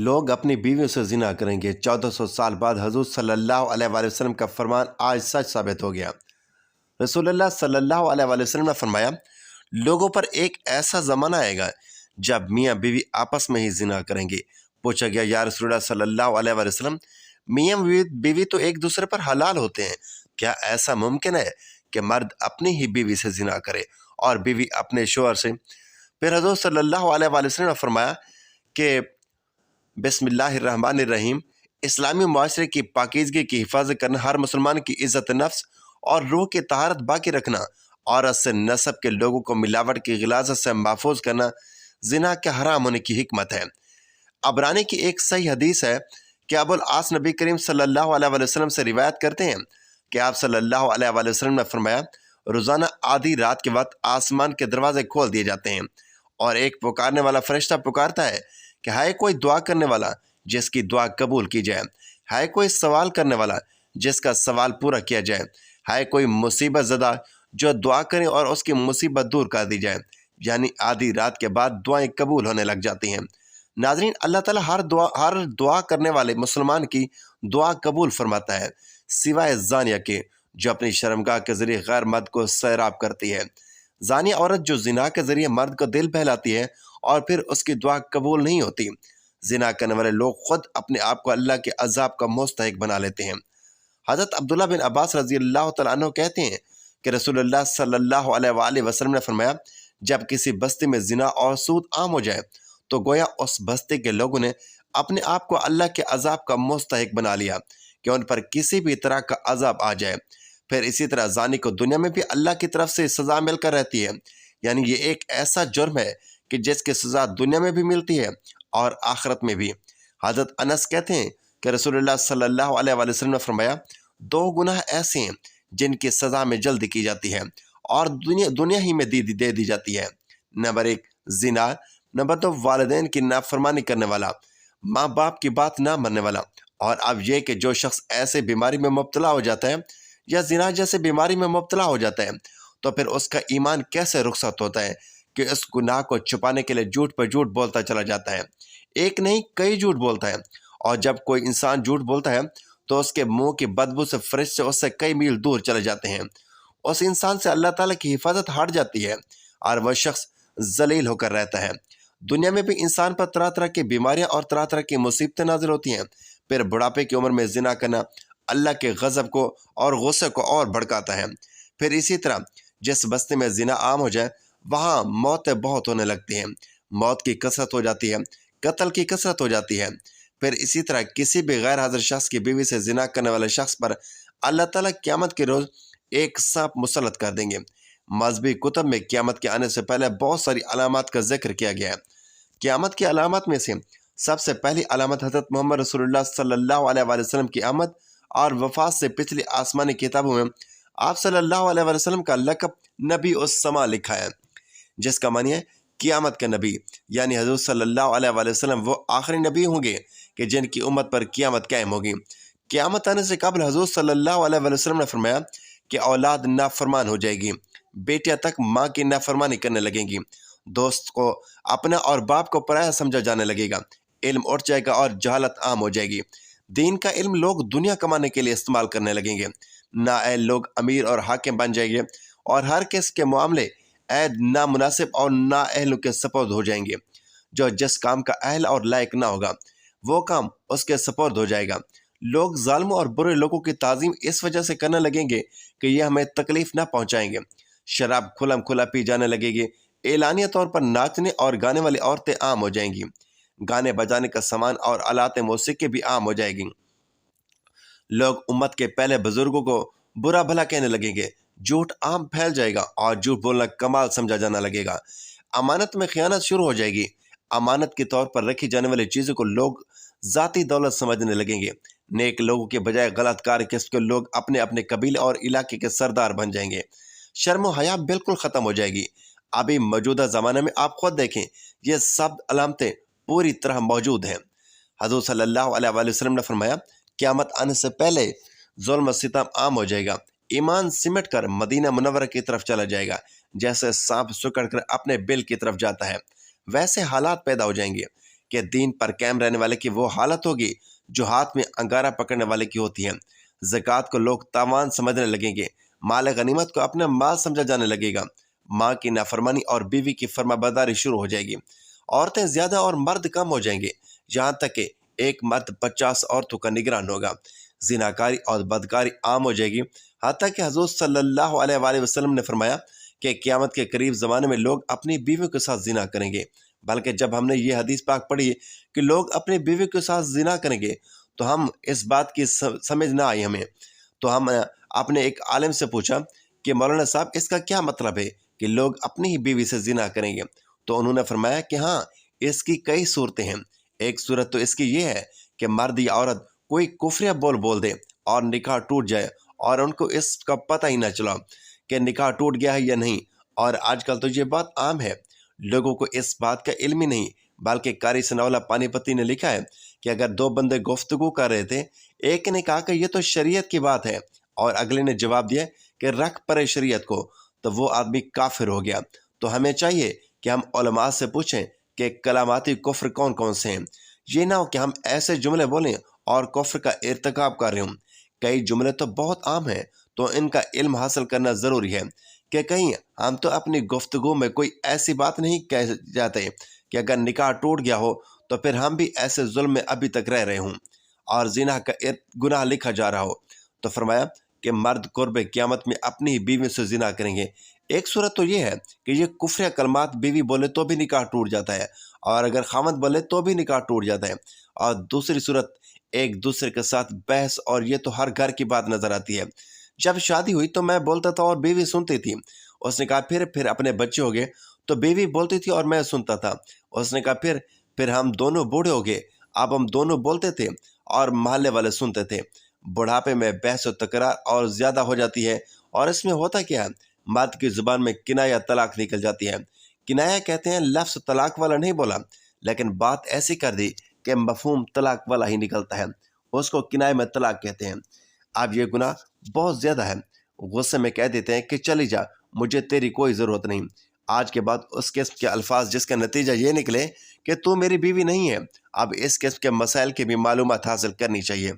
لوگ اپنی بیویوں سے زنا کریں گے۔ 1400 سال بعد حضور صلی اللہ علیہ وآلہ وسلم کا فرمان آج سچ ثابت ہو گیا۔ رسول اللہ صلی اللہ علیہ وآلہ وسلم نے فرمایا، لوگوں پر ایک ایسا زمانہ آئے گا جب میاں بیوی آپس میں ہی زنا کریں گے۔ پوچھا گیا، یا رسول اللہ صلی اللہ علیہ وآلہ وسلم، میاں بیوی تو ایک دوسرے پر حلال ہوتے ہیں، کیا ایسا ممکن ہے کہ مرد اپنی ہی بیوی سے زنا کرے اور بیوی اپنے شوہر سے؟ پھر حضور صلی اللہ علیہ وآلہ وسلم نے فرمایا کہ بسم اللہ الرحمن الرحیم، اسلامی معاشرے کی پاکیزگی کی حفاظت کرنا، ہر مسلمان کی عزت نفس اور روح کی طہارت باقی رکھنا، عورت سے نسب کے لوگوں کو ملاوٹ کی غلاظت سے محفوظ کرنا زنا کے حرام ہونے کی حکمت ہے۔ عبرانی کی ایک صحیح حدیث ہے کہ ابو العاص نبی کریم صلی اللہ علیہ وآلہ وسلم سے روایت کرتے ہیں کہ آپ صلی اللہ علیہ وآلہ وسلم نے فرمایا، روزانہ آدھی رات کے وقت آسمان کے دروازے کھول دیے جاتے ہیں اور ایک پکارنے والا فرشتہ پکارتا ہے کہ ہائے کوئی دعا کرنے والا جس کی دعا قبول کی جائے، ہائے کوئی سوال کرنے والا جس کا سوال پورا کیا جائے، ہائے کوئی مصیبت زدہ جو دعا کرے اور اس کی مصیبت دور کر دی جائے۔ یعنی آدھی رات کے بعد دعائیں قبول ہونے لگ جاتی ہیں۔ ناظرین، اللہ تعالیٰ ہر دعا کرنے والے مسلمان کی دعا قبول فرماتا ہے، سوائے زانیہ کے جو اپنی شرمگاہ کے ذریعے غیر مرد کو سیراب کرتی ہے۔ زانیہ عورت جو زنا کے ذریعے مرد کو دل بہلاتی ہے اور پھر اس کی دعا قبول نہیں ہوتی۔ زنا کرنے والے لوگ خود اپنے آپ کو اللہ کے عذاب کا مستحق بنا لیتے ہیں۔ حضرت عبداللہ بن عباس رضی اللہ تعالیٰ عنہ کہتے ہیں کہ رسول اللہ صلی اللہ علیہ وآلہ وسلم نے فرمایا، جب کسی بستی میں زنا اور سود عام ہو جائے تو گویا اس بستی کے لوگوں نے اپنے آپ کو اللہ کے عذاب کا مستحق بنا لیا کہ ان پر کسی بھی طرح کا عذاب آ جائے۔ پھر اسی طرح زانی کو دنیا میں بھی اللہ کی طرف سے سزا مل کر رہتی ہے، یعنی یہ ایک ایسا جرم ہے کہ جس کی سزا دنیا میں بھی ملتی ہے اور آخرت میں بھی۔ حضرت انس کہتے ہیں کہ رسول اللہ صلی اللہ علیہ وآلہ وسلم نے فرمایا، دو گناہ ایسے ہیں جن کی سزا میں جلدی کی جاتی ہے اور دنیا ہی میں دے دی جاتی ہے۔ نمبر 1 زنا، نمبر 2 والدین کی نافرمانی کرنے والا، ماں باپ کی بات نہ ماننے والا۔ اور اب یہ کہ جو شخص ایسے بیماری میں مبتلا ہو جاتا ہے یا زنا جیسے بیماری میں مبتلا ہو جاتا ہے تو پھر اس کا ایمان کیسے رخصت ہوتا ہے کہ اس گناہ کو چھپانے کے لیے جھوٹ پر جھوٹ بولتا چلا جاتا ہے، ایک نہیں کئی جھوٹ بولتا ہے۔ اور جب کوئی انسان جھوٹ بولتا ہے تو اس کے منہ کی بدبو سے فرشتے اس سے کئی میل دور چلے جاتے ہیں، اس انسان سے اللہ تعالیٰ کی حفاظت ہٹ جاتی ہے اور وہ شخص ذلیل ہو کر رہتا ہے۔ دنیا میں بھی انسان پر طرح طرح کی بیماریاں اور طرح طرح کی مصیبتیں نازل ہوتی ہیں۔ پھر بڑھاپے کی عمر میں زنا کرنا اللہ کے غضب کو اور غصے کو اور بھڑکاتا ہے۔ پھر اسی طرح جس بستی میں زنا عام ہو جائے وہاں موتیں بہت ہونے لگتی ہیں، موت کی کثرت ہو جاتی ہے، قتل کی کثرت ہو جاتی ہے۔ پھر اسی طرح کسی بھی غیر حاضر شخص کی بیوی سے زنا کرنے والے شخص پر اللہ تعالیٰ قیامت کے روز ایک سانپ مسلط کر دیں گے۔ مذہبی کتب میں قیامت کے آنے سے پہلے بہت ساری علامات کا ذکر کیا گیا ہے۔ قیامت کی علامات میں سے سب سے پہلی علامت حضرت محمد رسول اللہ صلی اللہ علیہ وآلہ وسلم کی آمد اور وفات سے پچھلی آسمانی کتابوں میں آپ صلی اللہ علیہ وآلہ وسلم کا لقب نبی السما لکھا ہے، جس کا معنی ہے قیامت کا نبی، یعنی حضور صلی اللہ علیہ وآلہ وسلم وہ آخری نبی ہوں گے کہ جن کی امت پر قیامت قائم ہوگی۔ قیامت آنے سے قبل حضور صلی اللہ علیہ وآلہ وسلم نے فرمایا کہ اولاد نافرمان ہو جائے گی، بیٹیاں تک ماں کی نافرمانی کرنے لگیں گی، دوست کو اپنا اور باپ کو پرایا سمجھا جانے لگے گا، علم اٹھ جائے گا اور جہالت عام ہو جائے گی، دین کا علم لوگ دنیا کمانے کے لیے استعمال کرنے لگیں گے، نااہل لوگ امیر اور حاکم بن جائیں گے اور ہر کس کے معاملے عید نامناسب اور نااہلوں کے سپرد ہو جائیں گے۔ جو جس کام کا اہل اور لائق نہ ہوگا وہ کام اس کے سپرد ہو جائے گا۔ لوگ ظالموں اور برے لوگوں کی تعظیم اس وجہ سے کرنے لگیں گے کہ یہ ہمیں تکلیف نہ پہنچائیں گے۔ شراب کھلم کھلا پی جانے لگے گی، اعلانیہ طور پر ناچنے اور گانے والی عورتیں عام ہو جائیں گی، گانے بجانے کا سامان اور آلات موسیقی بھی عام ہو جائے گی۔ لوگ امت کے پہلے بزرگوں کو برا بھلا کہنے لگیں گے، جھوٹ عام پھیل جائے گا اور جھوٹ بولنا کمال سمجھا جانا لگے گا، امانت میں خیانت شروع ہو جائے گی، امانت کے طور پر رکھی جانے والی چیزوں کو لوگ ذاتی دولت سمجھنے لگیں گے، نیک لوگوں کے بجائے غلط کار قسم کے لوگ اپنے اپنے قبیلے اور علاقے کے سردار بن جائیں گے، شرم و حیا بالکل ختم ہو جائے گی۔ ابھی موجودہ زمانے میں آپ خود دیکھیں، یہ سب علامتیں پوری طرح موجود ہیں۔ حضور صلی اللہ علیہ وآلہ وسلم نے فرمایا، قیامت آنے سے پہلے ظلم و ستم عام ہو جائے گا، ایمان سمٹ کر مدینہ منورہ کی طرف چلا جائے گا، جیسے سانپ سکڑ کر اپنے بل کی طرف جاتا ہے، ویسے حالات پیدا ہو جائیں گے کہ دین پر قائم رہنے والے کی وہ حالت ہوگی جو ہاتھ میں انگارہ پکڑنے والے کی ہوتی ہے۔ زکوٰۃ کو لوگ تاوان سمجھنے لگیں گے، مال غنیمت کو اپنا مال سمجھا جانے لگے گا، ماں کی نافرمانی اور بیوی کی فرما برداری شروع ہو جائے گی، عورتیں زیادہ اور مرد کم ہو جائیں گے، یہاں تک کہ ایک مرد 50 عورتوں کا نگران ہوگا۔ زناکاری اور بدکاری عام ہو جائے گی، حتیٰ کہ حضور صلی اللہ علیہ وآلہ وسلم نے فرمایا کہ قیامت کے قریب زمانے میں لوگ اپنی بیویوں کے ساتھ زنا کریں گے۔ بلکہ جب ہم نے یہ حدیث پاک پڑھی کہ لوگ اپنی بیویوں کے ساتھ زنا کریں گے تو ہم اس بات کی سمجھ نہ آئی ہمیں، تو ہم اپنے ایک عالم سے پوچھا کہ مولانا صاحب اس کا کیا مطلب ہے کہ لوگ اپنی ہی بیوی سے زنا کریں گے؟ تو انہوں نے فرمایا کہ ہاں، اس کی کئی صورتیں ہیں۔ ایک صورت تو اس کی یہ ہے کہ مرد یا عورت کوئی کفریہ بول دے اور نکاح ٹوٹ جائے اور ان کو اس کا پتہ ہی نہ چلا کہ نکاح ٹوٹ گیا ہے یا نہیں۔ اور آج کل تو یہ بات عام ہے، لوگوں کو اس بات کا علم ہی نہیں، بلکہ قاری ثناء اللہ پانی پتی نے لکھا ہے کہ اگر دو بندے گفتگو کر رہے تھے، ایک نے کہا کہ یہ تو شریعت کی بات ہے اور اگلے نے جواب دیا کہ رکھ پڑے شریعت کو، تو وہ آدمی کافر ہو گیا۔ تو ہمیں چاہیے کہ ہم علماء سے پوچھیں کہ کلاماتی کفر کون کون سے ہیں، یہ نہ ہو کہ ہم ایسے جملے بولیں اور کفر کا ارتکاب کر رہے ہوں۔ کئی جملے تو بہت عام ہیں، تو ان کا علم حاصل کرنا ضروری ہے کہ کہیں ہم تو اپنی گفتگو میں کوئی ایسی بات نہیں کہہ جاتے کہ اگر نکاح ٹوٹ گیا ہو تو پھر ہم بھی ایسے ظلم میں ابھی تک رہ رہے ہوں اور زنا کا گناہ لکھا جا رہا ہو۔ تو فرمایا کہ مرد قرب قیامت میں اپنی ہی بیوی سے زنا کریں گے۔ ایک صورت تو یہ ہے کہ یہ کفریہ کلمات بیوی بولے تو بھی نکاح ٹوٹ جاتا ہے، اور اگر خاوند بولے تو بھی نکاح ٹوٹ جاتا ہے۔ اور دوسری صورت ایک دوسرے کے ساتھ بحث، اور یہ تو ہر گھر کی بات نظر آتی ہے۔ جب شادی ہوئی تو میں بولتا تھا اور بیوی سنتی تھی۔ اس نے کہا پھر اپنے بچے ہو گئے تو بیوی بولتی تھی اور میں سنتا تھا۔ اس نے کہا پھر ہم دونوں بوڑھے ہو گئے، اب ہم دونوں بولتے تھے اور محلے والے سنتے تھے۔ بڑھاپے میں بحث و تکرار اور زیادہ ہو جاتی ہے، اور اس میں ہوتا کیا ہے، مرد کی زبان میں کنایہ طلاق نکل جاتی ہے۔ کنایہ کہتے ہیں لفظ طلاق والا نہیں بولا، لیکن بات ایسی کر دی کہ مفہوم طلاق والا ہی نکلتا ہے، اس کو کنایہ میں طلاق کہتے ہیں۔ اب یہ گناہ بہت زیادہ ہے، غصے میں کہہ دیتے ہیں کہ چلی جا، مجھے تیری کوئی ضرورت نہیں۔ آج کے بعد اس قسم کے الفاظ جس کا نتیجہ یہ نکلے کہ تو میری بیوی نہیں ہے، اب اس قسم کے مسائل کی بھی معلومات حاصل کرنی چاہیے۔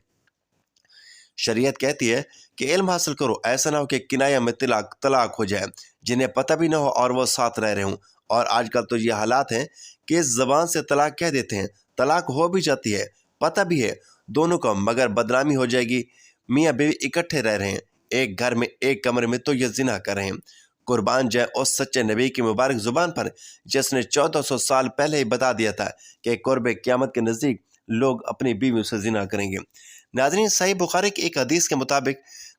شریعت کہتی ہے کہ علم حاصل کرو، ایسا نہ ہو کہ کنایہ میں طلاق ہو جائے، جنہیں پتہ بھی نہ ہو اور وہ ساتھ رہ رہے ہوں۔ اور آج کل تو یہ حالات ہیں کہ اس زبان سے طلاق کہہ دیتے ہیں، طلاق ہو بھی جاتی ہے، پتہ بھی ہے دونوں کو، مگر بدنامی ہو جائے گی۔ میاں بیوی اکٹھے رہ رہے ہیں ایک گھر میں، ایک کمرے میں، تو یہ زنا کر رہے ہیں۔ قربان جائے اس سچے نبی کی مبارک زبان پر جس نے 1400 سال پہلے ہی بتا دیا تھا کہ قرب قیامت کے نزدیک لوگ اپنی بیویوں سے زنا کریں گے۔ ناظرین، صحیح بخاری کی ایک حدیث کے مطابق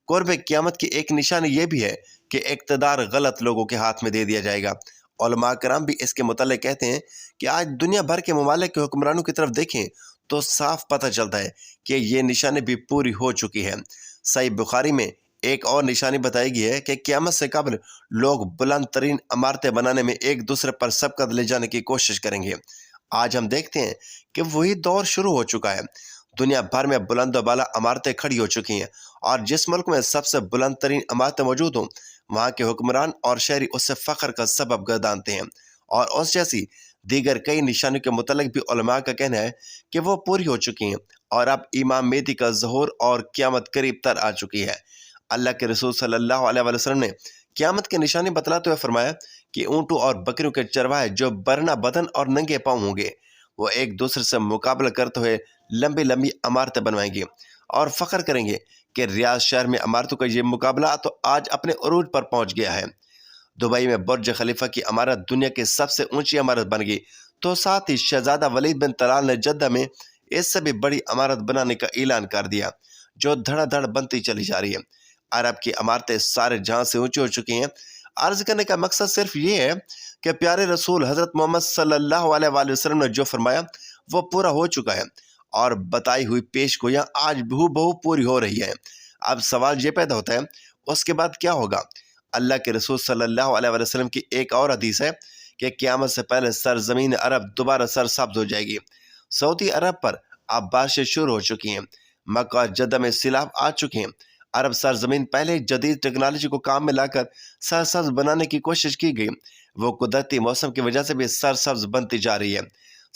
قرب قیامت کی ایک نشانی یہ بھی ہے کہ اقتدار غلط لوگوں کے ہاتھ میں دے دیا جائے گا۔ علماء کرام بھی اس کے متعلق کہتے ہیں کہ آج دنیا بھر کے ممالک کے حکمرانوں کی طرف دیکھیں تو صاف پتہ چلتا ہے کہ یہ نشانی بھی پوری ہو چکی ہے۔ صحیح بخاری میں ایک اور نشانی بتائی گئی ہے کہ قیامت سے قبل لوگ بلند ترین عمارتیں بنانے میں ایک دوسرے پر سبقت لے جانے کی کوشش کریں گے۔ آج ہم دیکھتے ہیں کہ وہی دور شروع ہو چکا ہے۔ دنیا بھر میں بلند و بالا عمارتیں کھڑی ہو چکی ہیں، اور جس ملک میں سب سے بلند ترین عمارتیں موجود ہوں وہاں کے حکمران اور شہری اس سے فخر کا سبب گردانتے ہیں۔ اور اس جیسی دیگر کئی نشانیوں کے متعلق بھی علماء کا کہنا ہے کہ وہ پوری ہو چکی ہیں، اور اب امام مہدی کا ظہور اور قیامت قریب تر آ چکی ہے۔ اللہ کے رسول صلی اللہ علیہ وآلہ وسلم نے قیامت کے نشانی بتلاتے ہوئے فرمایا کہ اونٹوں اور بکریوں کے چرواہے جو برنا بدن اور ننگے پاؤں ہوں گے، وہ ایک دوسرے سے مقابلہ کرتے ہوئے لمبی لمبی عمارتیں بنوائیں گے اور فخر کریں گے کہ ریاض شہر میں عمارتوں کا یہ مقابلہ تو آج اپنے عروج پر پہنچ گیا ہے۔ دبئی میں برج خلیفہ کی عمارت دنیا کی سب سے اونچی عمارت بن گئی، تو ساتھ ہی شہزادہ ولید بن طلال نے جدہ میں اس سے بھی بڑی عمارت بنانے کا اعلان کر دیا، جو دھڑا دھڑ بنتی چلی جا رہی ہے۔ عرب کی عمارتیں سارے جہاں سے اونچی ہو چکی ہیں۔ عرض کرنے کا مقصد صرف یہ ہے کہ پیارے رسول حضرت محمد صلی اللہ علیہ وآلہ وسلم نے جو فرمایا وہ پورا ہو چکا ہے، اور بتائی ہوئی پیش گویاں آج بہو بہو پوری ہو رہی ہیں۔ اب سوال یہ پیدا ہوتا ہے اس کے بعد کیا ہوگا؟ اللہ کے رسول صلی اللہ علیہ وآلہ وسلم کی ایک اور حدیث ہے کہ قیامت سے پہلے سرزمین عرب دوبارہ سرسبز ہو جائے گی۔ سعودی عرب پر اب بارشیں شروع ہو چکی ہیں، مکہ اور جدہ میں سیلاب آ چکے ہیں۔ عرب سرزمین پہلے جدید ٹیکنالوجی کو کام میں لا کر سرسبز بنانے کی کوشش کی گئی، وہ قدرتی موسم کی وجہ سے بھی سرسبز بنتی جا رہی ہے۔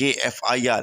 KFIR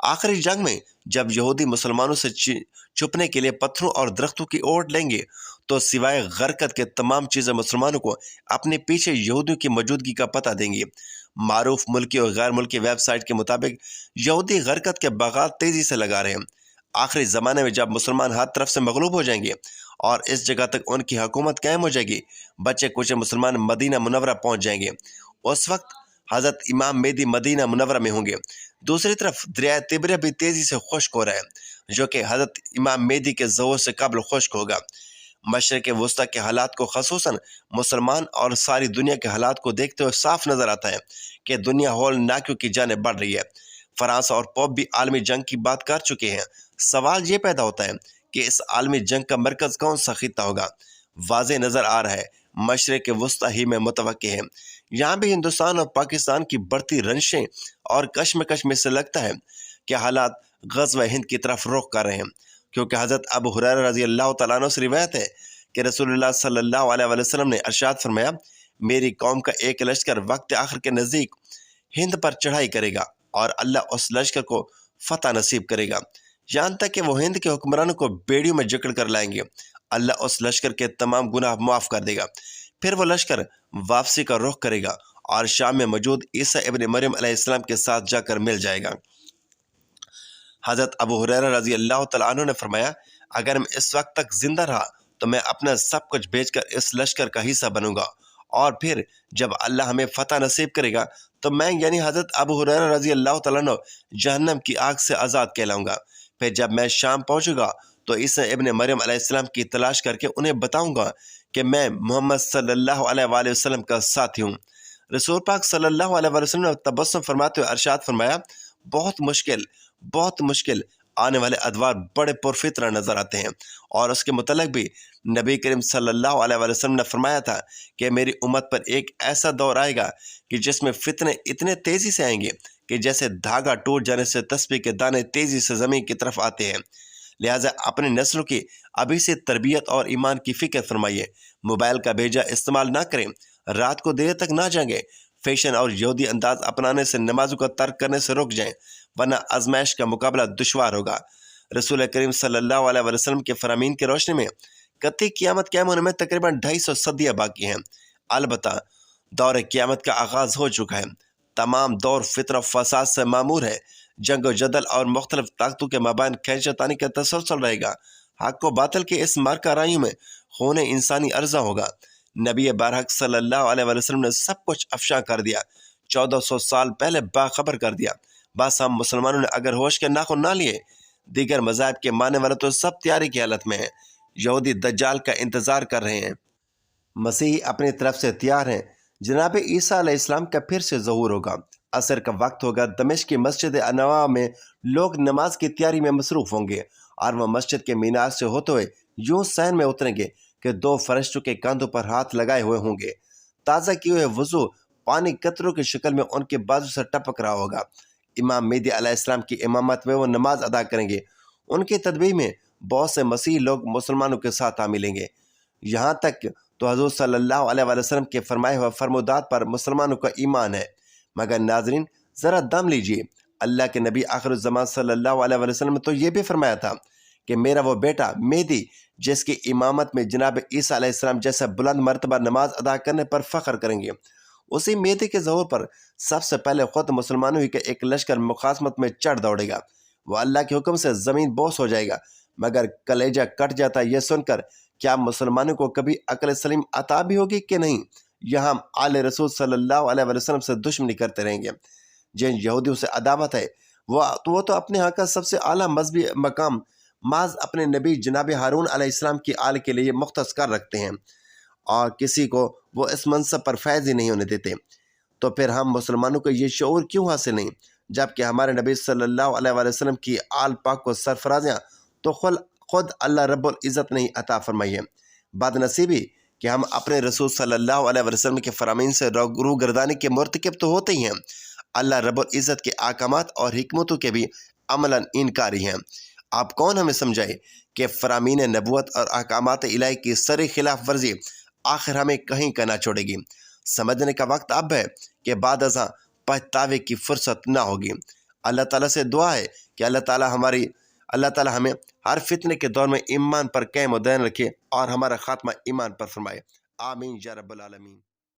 آخری جنگ میں جب یہودی مسلمانوں سے چھپنے کے لیے پتھروں اور درختوں کی اوٹ لیں گے تو سوائے غرقت کے تمام چیزیں مسلمانوں کو اپنے پیچھے یہودیوں کی موجودگی کا پتہ دیں گی۔ معروف ملکی اور غیر ملکی ویب سائٹ کے مطابق یہودی غرقت کے باغات تیزی سے لگا رہے ہیں۔ آخری زمانے میں جب مسلمان ہر طرف سے مغلوب ہو جائیں گے اور اس جگہ تک ان کی حکومت قائم ہو جائے گی، بچے کچے مسلمان مدینہ منورہ پہنچ جائیں گے۔ اس وقت حضرت امام مہدی مدینہ منورہ میں ہوں گے۔ دوسری طرف دریائے تبریہ بھی تیزی سے خشک ہو رہا ہے، جو کہ حضرت امام مہدی کے ظہور سے قبل خشک ہوگا۔ مشرق وسطیٰ کے حالات کو خصوصاً مسلمان اور ساری دنیا کے حالات کو دیکھتے ہوئے صاف نظر آتا ہے کہ دنیا ہولناکیوں کی جانب بڑھ رہی ہے۔ فرانس اور پوپ بھی عالمی جنگ کی بات کر چکے ہیں۔ سوال یہ پیدا ہوتا ہے کہ اس عالمی جنگ کا مرکز کون سا خطہ ہوگا؟ واضح نظر آ رہا ہے مشرق وسطیٰ ہی میں متوقع ہے۔ یہاں بھی ہندوستان اور پاکستان کی بڑھتی رنجشیں اور کشمکش میں سے لگتا ہے کہ حالات غزوہ ہند کی طرف رخ کر رہے ہیں، کیونکہ حضرت ابو ہریرہ رضی اللہ تعالیٰ عنہ سے روایت ہے کہ رسول اللہ صلی اللہ علیہ وسلم نے ارشاد فرمایا، میری قوم کا ایک لشکر وقت آخر کے نزدیک ہند پر چڑھائی کرے گا اور اللہ اس لشکر کو فتح نصیب کرے گا، یہاں تک کہ وہ ہند کے حکمرانوں کو بیڑیوں میں جکڑ کر لائیں گے۔ اللہ اس لشکر کے تمام گناہ معاف کر دے گا۔ پھر وہ لشکر واپسی کا رخ کرے گا اور شام میں موجود عیسیٰ ابن مریم علیہ السلام کے ساتھ جا کر مل جائے گا۔ حضرت ابو ہریرہ رضی اللہ تعالیٰ عنہ نے فرمایا، اگر میں اس وقت تک زندہ رہا تو میں اپنا سب کچھ بیچ کر اس لشکر کا حصہ بنوں گا، اور پھر جب اللہ ہمیں فتح نصیب کرے گا تو میں یعنی حضرت ابو ہریرہ رضی اللہ تعالیٰ عنہ جہنم کی آگ سے آزاد کہلاؤں گا۔ پھر جب میں شام پہنچوں گا تو عیسیٰ ابن مریم علیہ السلام کی تلاش کر کے انہیں بتاؤں گا کہ میں محمد صلی اللہ علیہ وآلہ وسلم کا ساتھی ہوں۔ رسول پاک صلی اللہ علیہ وآلہ وسلم نے تبسم فرماتے ہوئے ارشاد فرمایا، بہت مشکل آنے والے ادوار بڑے پرفتنہ نظر آتے ہیں، اور اس کے متعلق بھی نبی کریم صلی اللہ علیہ وآلہ وسلم نے فرمایا تھا کہ میری امت پر ایک ایسا دور آئے گا کہ جس میں فتنے اتنے تیزی سے آئیں گے کہ جیسے دھاگا ٹوٹ جانے سے تسبیح کے دانے تیزی سے زمین کی طرف آتے ہیں۔ لہٰذا اپنے نسلوں کی ابھی سے تربیت اور ایمان کی فکر فرمائیے۔ موبائل کا بھیجا استعمال نہ کریں، رات کو دیر تک نہ جاگیں، فیشن اور یہودی انداز اپنانے سے نمازوں کا ترک کرنے سے رک جائیں، ورنہ آزمائش کا مقابلہ دشوار ہوگا۔ رسول کریم صلی اللہ علیہ وسلم کے فرامین کی روشنی میں قطعی قیامت قائم ہونے میں تقریباً 250 صدیاں باقی ہیں۔ البتہ دور قیامت کا آغاز ہو چکا ہے۔ تمام دور فتنہ و فساد سے معمور ہے۔ جنگ و جدل اور مختلف طاقتوں کے مابین کھینچا تانی کا تسلسل رہے گا۔ حق و باطل کے اس مارکہ رائیوں میں خون انسانی عرضہ ہوگا۔ نبی برحق صلی اللہ علیہ وسلم نے سب کچھ افشاں کر دیا، 1400 سال پہلے باخبر کر دیا۔ بس ہم مسلمانوں نے اگر ہوش کے ناخن نہ لیے، دیگر مذاہب کے ماننے والے تو سب تیاری کی حالت میں ہیں، یہودی دجال کا انتظار کر رہے ہیں، مسیحی اپنی طرف سے تیار ہیں۔ جناب عیسیٰ علیہ السلام کا پھر سے ظہور ہوگا۔ عصر کا وقت ہوگا، دمشق کی مسجد انواع میں لوگ نماز کی تیاری میں مصروف ہوں گے، اور وہ مسجد کے مینار سے ہوتے ہوئے یوں صحن میں اتریں گے کہ 2 فرشتوں کے کاندھوں پر ہاتھ لگائے ہوئے ہوں گے۔ تازہ کیے ہوئے وضو پانی قطروں کی شکل میں ان کے بازو سے ٹپک رہا ہوگا۔ امام مہدی علیہ السلام کی امامت میں وہ نماز ادا کریں گے۔ ان کی تدبیر میں بہت سے مسیحی لوگ مسلمانوں کے ساتھ آ ملیں گے۔ یہاں تک تو حضور صلی اللہ علیہ وسلم کے فرمائے ہوئے فرمودات پر مسلمانوں کا ایمان ہے۔ مگر ناظرین، ذرا دم لیجئے، اللہ کے نبی آخر الزمان صلی اللہ علیہ وسلم نے تو یہ بھی فرمایا تھا کہ میرا وہ بیٹا مہدی، جس کی امامت میں جناب عیسیٰ علیہ السلام جیسا بلند مرتبہ نماز ادا کرنے پر فخر کریں گے، اسی مہدی کے ظہور پر سب سے پہلے خود مسلمانوں ہی کا ایک لشکر مخاصمت میں چڑھ دوڑے گا۔ وہ اللہ کے حکم سے زمین بوس ہو جائے گا۔ مگر کلیجہ کٹ جاتا یہ سن کر کیا مسلمانوں کو کبھی عقل سلیم عطا بھی ہوگی کہ نہیں؟ یہاں ہم آل رسول صلی اللہ علیہ وسلم سے دشمنی کرتے رہیں گے۔ جن یہودیوں سے عداوت ہے وہ تو اپنے ہاں کا سب سے اعلیٰ مذہبی مقام محض اپنے نبی جناب ہارون علیہ السلام کی آل کے لیے مختص کر رکھتے ہیں، اور کسی کو وہ اس منصب پر فائز ہی نہیں ہونے دیتے۔ تو پھر ہم مسلمانوں کو یہ شعور کیوں حاصل نہیں، جبکہ ہمارے نبی صلی اللہ علیہ وسلم کی آل پاک کو سرفرازیاں تو خود اللہ رب العزت نے عطا فرمائی ہے۔ بد نصیبی کہ ہم اپنے رسول صلی اللہ علیہ وسلم کے فرامین سے روگردانی کے مرتکب تو ہوتے ہی ہیں، اللہ رب العزت کے احکامات اور حکمتوں کے بھی عملاً انکاری ہیں۔ آپ کون ہمیں سمجھائے کہ فرامین نبوت اور احکامات الہی کی سری خلاف ورزی آخر ہمیں کہیں کا نہ چھوڑے گی۔ سمجھنے کا وقت اب ہے کہ بعد ازاں پچھتاوے کی فرصت نہ ہوگی۔ اللہ تعالیٰ سے دعا ہے کہ اللہ تعالیٰ ہمیں ہر فتنے کے دور میں ایمان پر قائم و دائم رکھے اور ہمارا خاتمہ ایمان پر فرمائے۔ آمین یا رب العالمین۔